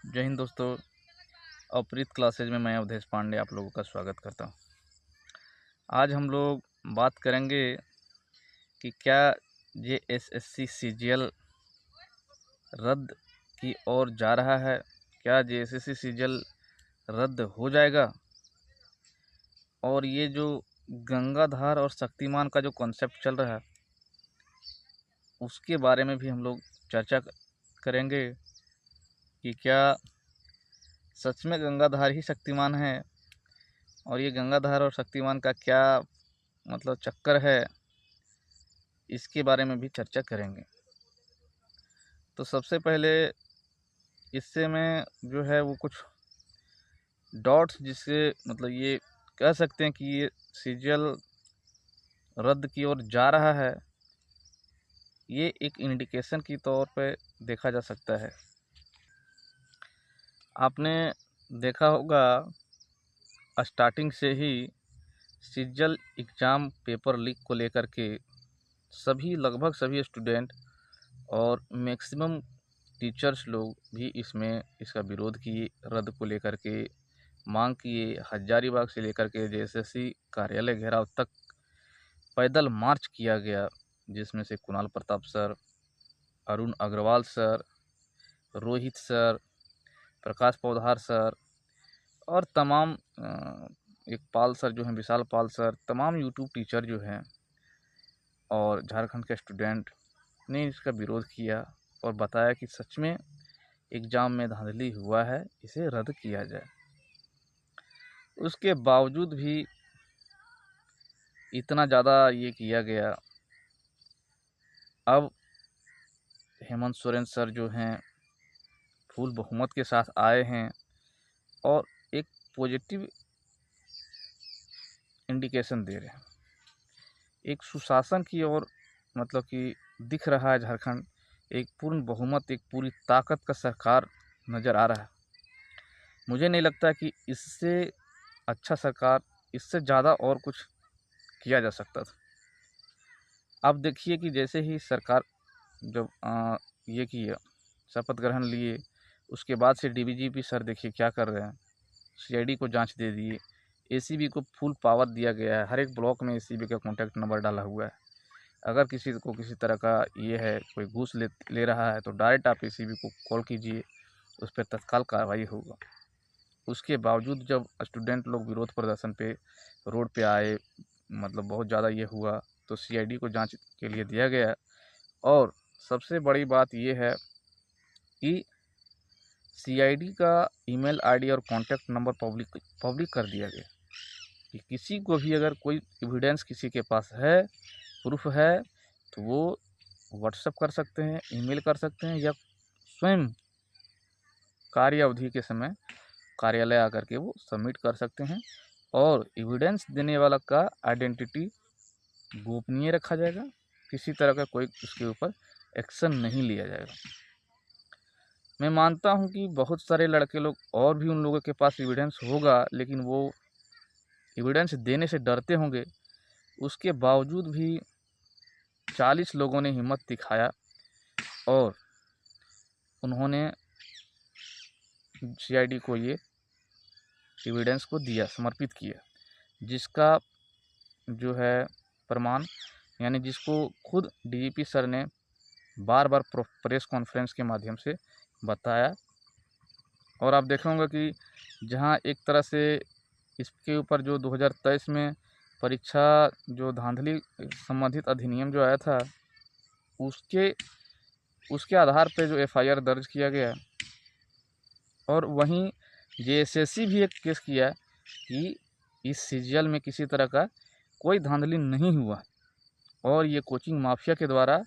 जय हिंद दोस्तों। अवप्रीत क्लासेज में मैं अवधेश पांडे आप लोगों का स्वागत करता हूं। आज हम लोग बात करेंगे कि क्या ये एसएससी सीजीएल रद्द की ओर जा रहा है। क्या ये एसएससी सीजीएल रद्द हो जाएगा, और ये जो गंगाधार और शक्तिमान का जो कॉन्सेप्ट चल रहा है उसके बारे में भी हम लोग चर्चा करेंगे कि क्या सच में गंगाधार ही शक्तिमान है, और ये गंगाधार और शक्तिमान का क्या मतलब चक्कर है, इसके बारे में भी चर्चा करेंगे। तो सबसे पहले इससे मैं जो है वो कुछ डॉट्स, जिससे मतलब ये कह सकते हैं कि ये सीजीएल रद्द की ओर जा रहा है, ये एक इंडिकेशन की तौर पे देखा जा सकता है। आपने देखा होगा स्टार्टिंग से ही सीजीएल एग्ज़ाम पेपर लीक को लेकर के लगभग सभी स्टूडेंट और मैक्सिमम टीचर्स लोग भी इसका विरोध किए, रद्द को लेकर के मांग किए। हजारीबाग से लेकर के जेएसएससी कार्यालय घेराव तक पैदल मार्च किया गया, जिसमें से Kunal Pratap sir, Arun Agarwal sir, Rohit sir, Prakash Paudhar sir और तमाम एक पाल सर जो हैं, विशाल पाल सर, तमाम यूट्यूब टीचर जो हैं और झारखंड के स्टूडेंट ने इसका विरोध किया और बताया कि सच में एग्ज़ाम में धांधली हुआ है, इसे रद्द किया जाए। उसके बावजूद भी इतना ज़्यादा ये किया गया। अब हेमंत सोरेन सर जो हैं फुल बहुमत के साथ आए हैं और एक पॉजिटिव इंडिकेशन दे रहे हैं, एक सुशासन की ओर, मतलब कि दिख रहा है झारखंड एक पूर्ण बहुमत, एक पूरी ताकत का सरकार नज़र आ रहा है। मुझे नहीं लगता कि इससे अच्छा सरकार, इससे ज़्यादा और कुछ किया जा सकता था। अब देखिए कि जैसे ही सरकार जब ये किया, शपथ ग्रहण लिए, उसके बाद से डीजीपी सर देखिए क्या कर रहे हैं, सीआईडी को जांच दे दिए, एसीबी को फुल पावर दिया गया है। हर एक ब्लॉक में एसीबी का कॉन्टैक्ट नंबर डाला हुआ है। अगर किसी को किसी तरह का ये है, कोई घूस ले रहा है, तो डायरेक्ट आप एसीबी को कॉल कीजिए, उस पर तत्काल कार्रवाई होगा। उसके बावजूद जब स्टूडेंट लोग विरोध प्रदर्शन पे रोड पे आए, मतलब बहुत ज़्यादा ये हुआ, तो सीआईडी को जांच के लिए दिया गया। और सबसे बड़ी बात ये है कि सीआईडी का ईमेल आईडी और कॉन्टैक्ट नंबर पब्लिक कर दिया गया कि किसी को भी अगर कोई एविडेंस किसी के पास है, प्रूफ है, तो वो व्हाट्सएप कर सकते हैं, ईमेल कर सकते हैं, या स्वयं कार्य अवधि के समय कार्यालय आकर के वो सबमिट कर सकते हैं। और एविडेंस देने वाला का आइडेंटिटी गोपनीय रखा जाएगा, किसी तरह का कोई उसके ऊपर एक्शन नहीं लिया जाएगा। मैं मानता हूं कि बहुत सारे लड़के लोग और भी उन लोगों के पास एविडेंस होगा, लेकिन वो एविडेंस देने से डरते होंगे। उसके बावजूद भी 40 लोगों ने हिम्मत दिखाया और उन्होंने सीआईडी को ये एविडेंस को दिया, समर्पित किया, जिसका जो है प्रमाण, यानी जिसको खुद डीजीपी सर ने बार बार प्रेस कॉन्फ्रेंस के माध्यम से बताया। और आप देखेंगे कि जहां एक तरह से इसके ऊपर जो 2023 में परीक्षा जो धांधली संबंधित अधिनियम जो आया था, उसके उसके आधार पे जो एफआईआर दर्ज किया गया, और वहीं जेएसएससी भी एक केस किया कि इस सीजीएल में किसी तरह का कोई धांधली नहीं हुआ और ये कोचिंग माफिया के द्वारा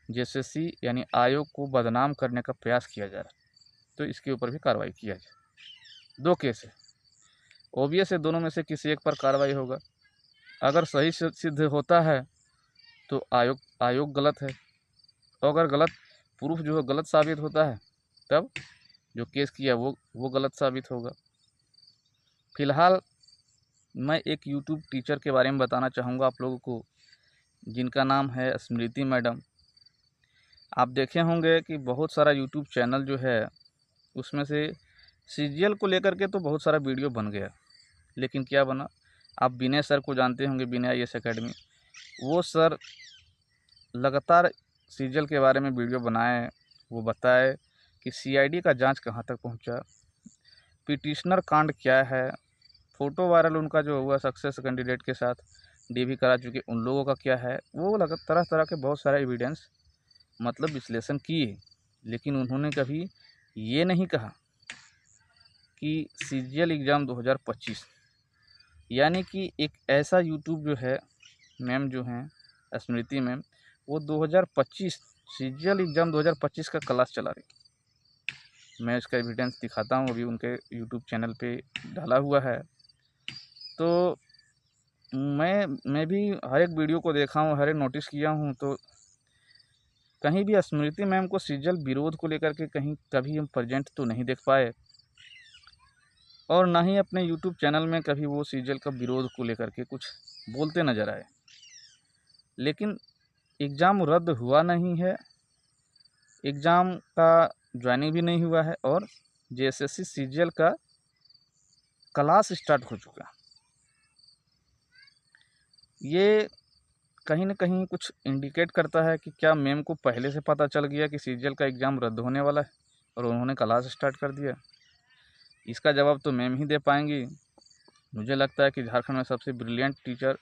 जेएसएससी यानी आयोग को बदनाम करने का प्रयास किया जा रहा है। तो इसके ऊपर भी कार्रवाई किया जाए। 2 केस है, ओबियस है, दोनों में से किसी एक पर कार्रवाई होगा। अगर सही सिद्ध होता है तो आयोग गलत है, और अगर गलत प्रूफ जो है गलत साबित होता है, तब जो केस किया वो गलत साबित होगा। फिलहाल मैं एक यूट्यूब टीचर के बारे में बताना चाहूँगा आप लोगों को, जिनका नाम है स्मृति मैडम। आप देखे होंगे कि बहुत सारा यूट्यूब चैनल जो है उसमें से सीरियल को लेकर के तो बहुत सारा वीडियो बन गया, लेकिन क्या बना, आप विनय सर को जानते होंगे, विनय IAS एकेडमी। वो सर लगातार सीरियल के बारे में वीडियो बनाए, वो बताए कि CID का जांच कहाँ तक पहुँचा, पिटिशनर कांड क्या है, फ़ोटो वायरल उनका जो हुआ सक्सेस कैंडिडेट के साथ DV करा चुके उन लोगों का क्या है, वो लगा तरह तरह के बहुत सारे एविडेंस मतलब विश्लेषण किए। लेकिन उन्होंने कभी ये नहीं कहा कि CGL एग्ज़ाम 2025 यानी कि एक ऐसा यूट्यूब जो है, मैम जो हैं स्मृति मैम, वो 2025 CGL एग्ज़ाम 2025 का क्लास चला रही। मैं इसका एविडेंस दिखाता हूँ, अभी उनके यूट्यूब चैनल पे डाला हुआ है। तो मैं भी हर एक वीडियो को देखा हूँ, हर एक नोटिस किया हूँ, तो कहीं भी स्मृति मैम को सीरियल विरोध को लेकर के कहीं कभी हम प्रेजेंट तो नहीं देख पाए, और ना ही अपने यूट्यूब चैनल में कभी वो सीरियल का विरोध को लेकर के कुछ बोलते नज़र आए। लेकिन एग्ज़ाम रद्द हुआ नहीं है, एग्ज़ाम का ज्वाइनिंग भी नहीं हुआ है, और JSSC सीरियल का क्लास स्टार्ट हो चुका। ये कहीं न कहीं कुछ इंडिकेट करता है कि क्या मैम को पहले से पता चल गया कि सीरियल का एग्ज़ाम रद्द होने वाला है और उन्होंने क्लास स्टार्ट कर दिया। इसका जवाब तो मैम ही दे पाएंगी। मुझे लगता है कि झारखंड में सबसे ब्रिलियंट टीचर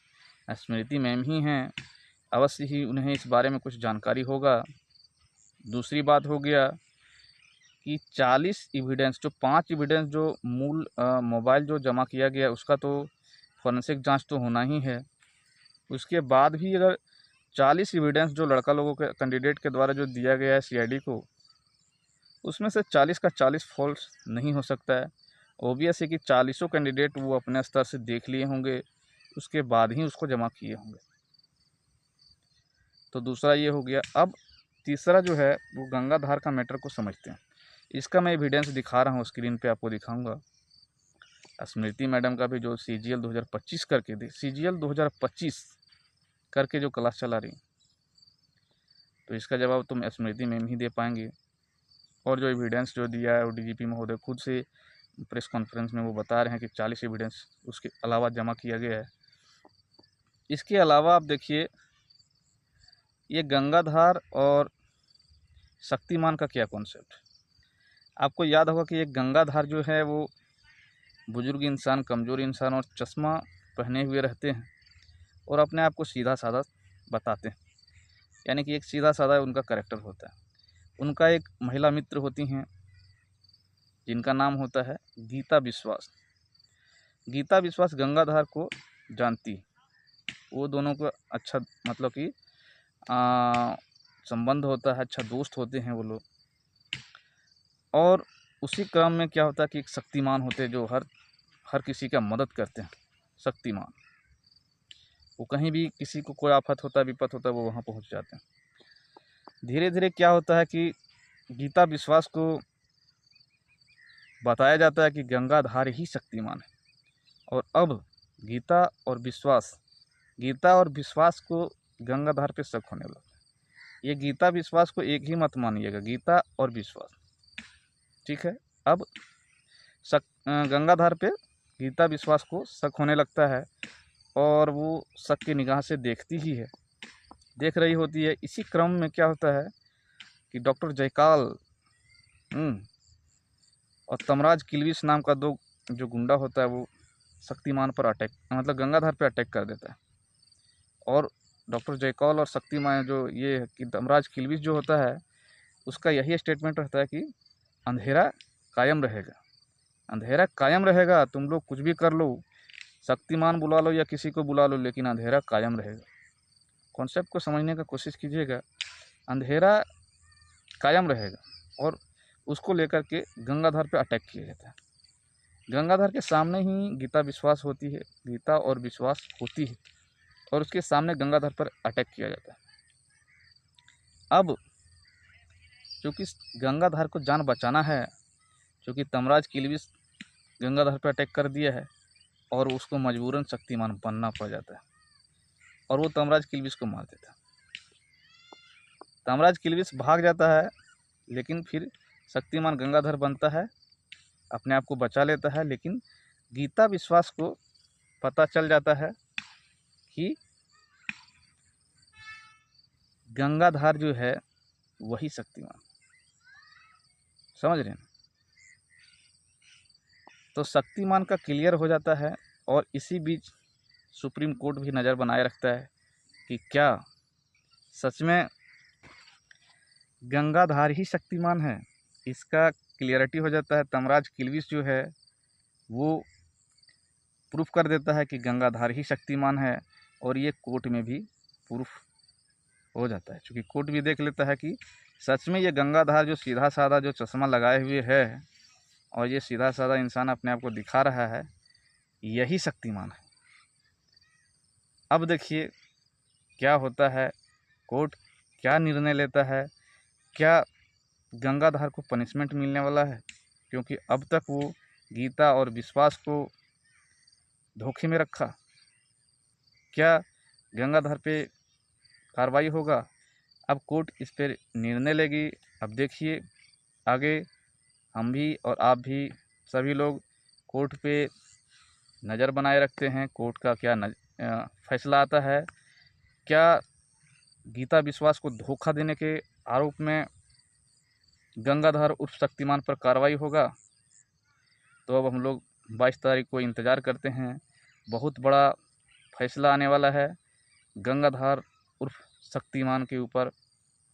स्मृति मैम ही हैं, अवश्य ही उन्हें इस बारे में कुछ जानकारी होगा। दूसरी बात हो गया कि 40 एविडेंस, जो 5 एविडेंस जो मूल मोबाइल जो जमा किया गया उसका तो फॉरेंसिक जांच तो होना ही है। उसके बाद भी अगर 40 एविडेंस जो लड़का लोगों के कैंडिडेट के द्वारा जो दिया गया है CID को, उसमें से 40 का 40 फॉल्स नहीं हो सकता है। ओबियस है कि 40 कैंडिडेट वो अपने स्तर से देख लिए होंगे, उसके बाद ही उसको जमा किए होंगे। तो दूसरा ये हो गया। अब तीसरा जो है वो गंगाधार का मैटर को समझते हैं। इसका मैं एविडेंस दिखा रहा हूँ, स्क्रीन पे आपको दिखाऊंगा। स्मृति मैडम का भी जो CGL 2025 करके दी, CGL 2025 करके जो क्लास चला रही, तो इसका जवाब तो स्मृति मैम ही दे पाएंगे। और जो एविडेंस जो दिया है वो DGP महोदय खुद से प्रेस कॉन्फ्रेंस में वो बता रहे हैं कि 40 एविडेंस उसके अलावा जमा किया गया है। इसके अलावा आप देखिए, ये गंगाधार और शक्तिमान का क्या कॉन्सेप्ट। आपको याद होगा कि एक गंगाधार जो है वो बुजुर्ग इंसान, कमज़ोर इंसान और चश्मा पहने हुए रहते हैं और अपने आप को सीधा साधा बताते हैं, यानी कि एक सीधा साधा उनका कैरेक्टर होता है। उनका एक महिला मित्र होती हैं जिनका नाम होता है गीता विश्वास। गीता विश्वास गंगाधार को जानती है, वो दोनों को अच्छा मतलब कि संबंध होता है, अच्छा दोस्त होते हैं वो लोग। और उसी क्रम में क्या होता है कि एक शक्तिमान होते हैं जो हर किसी का मदद करते हैं। शक्तिमान वो कहीं भी किसी को कोई आफत होता है, विपत होता है, वो वहाँ पहुँच जाते हैं। धीरे धीरे क्या होता है कि गीता विश्वास को बताया जाता है कि गंगाधार ही शक्तिमान है। और अब गीता और विश्वास को गंगाधार पे शक होने लगा। ये गीता विश्वास को एक ही मत मानिएगा, गीता और विश्वास, ठीक है। अब गंगाधार पे गीता विश्वास को शक होने लगता है और वो शक की निगाह से देखती ही है, देख रही होती है। इसी क्रम में क्या होता है कि डॉक्टर जयकाल और तमराज किल्विस नाम का दो जो गुंडा होता है वो शक्तिमान पर अटैक मतलब गंगाधार पे अटैक कर देता है। और डॉक्टर जयकौल और शक्तिमान जो ये है कि तमराज किल्विस जो होता है उसका यही स्टेटमेंट रहता है कि अंधेरा कायम रहेगा, अंधेरा कायम रहेगा, तुम लोग कुछ भी कर लो, शक्तिमान बुला लो या किसी को बुला लो, लेकिन अंधेरा कायम रहेगा। कॉन्सेप्ट को समझने का कोशिश कीजिएगा, अंधेरा कायम रहेगा। और उसको लेकर के गंगाधर पे अटैक किया जाता है। गंगाधर के सामने ही गीता विश्वास होती है, गीता और विश्वास होती है, और उसके सामने गंगाधर पर अटैक किया जाता है। अब चूँकि गंगाधर को जान बचाना है, क्योंकि तमराज किल्विस गंगाधर पर अटैक कर दिया है और उसको मजबूरन शक्तिमान बनना पड़ जाता है और वो तमराज किल्विस को मार देता है। तमराज किल्विस भाग जाता है, लेकिन फिर शक्तिमान गंगाधर बनता है, अपने आप को बचा लेता है, लेकिन गीता विश्वास को पता चल जाता है कि गंगाधार जो है वही शक्तिमान, समझ रहे हैं। तो शक्तिमान का क्लियर हो जाता है और इसी बीच सुप्रीम कोर्ट भी नज़र बनाए रखता है कि क्या सच में गंगाधार ही शक्तिमान है। इसका क्लियरिटी हो जाता है। तमराज किल्विश जो है वो प्रूफ कर देता है कि गंगाधार ही शक्तिमान है, और ये कोर्ट में भी प्रूफ हो जाता है, क्योंकि कोर्ट भी देख लेता है कि सच में ये गंगाधार जो सीधा साधा जो चश्मा लगाए हुए है और ये सीधा साधा इंसान अपने आप को दिखा रहा है, यही शक्तिमान है। अब देखिए क्या होता है, कोर्ट क्या निर्णय लेता है, क्या गंगाधार को पनिशमेंट मिलने वाला है, क्योंकि अब तक वो गीता और विश्वास को धोखे में रखा। क्या गंगाधर पे कार्रवाई होगा? अब कोर्ट इस पर निर्णय लेगी। अब देखिए आगे हम भी और आप भी सभी लोग कोर्ट पे नज़र बनाए रखते हैं, कोर्ट का क्या फैसला आता है। क्या गीता विश्वास को धोखा देने के आरोप में गंगाधर उर्फ शक्तिमान पर कार्रवाई होगा? तो अब हम लोग 22 तारीख को इंतज़ार करते हैं। बहुत बड़ा फैसला आने वाला है। गंगाधर उर्फ शक्तिमान के ऊपर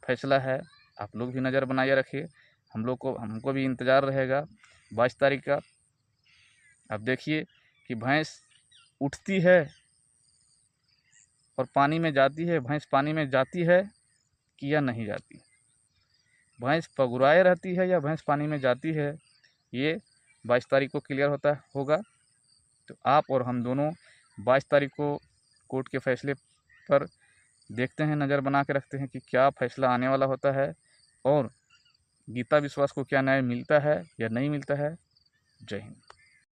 फैसला है। आप लोग भी नज़र बनाए रखिए। हमको भी इंतज़ार रहेगा 22 तारीख का। अब देखिए कि भैंस उठती है और पानी में जाती है, भैंस पानी में जाती है कि या नहीं जाती, भैंस पगुराए रहती है या भैंस पानी में जाती है, ये 22 तारीख को क्लियर होगा। तो आप और हम दोनों 22 तारीख को कोर्ट के फैसले पर देखते हैं, नज़र बना के रखते हैं कि क्या फैसला आने वाला होता है और गीता विश्वास को क्या न्याय मिलता है या नहीं मिलता है। जय हिंद।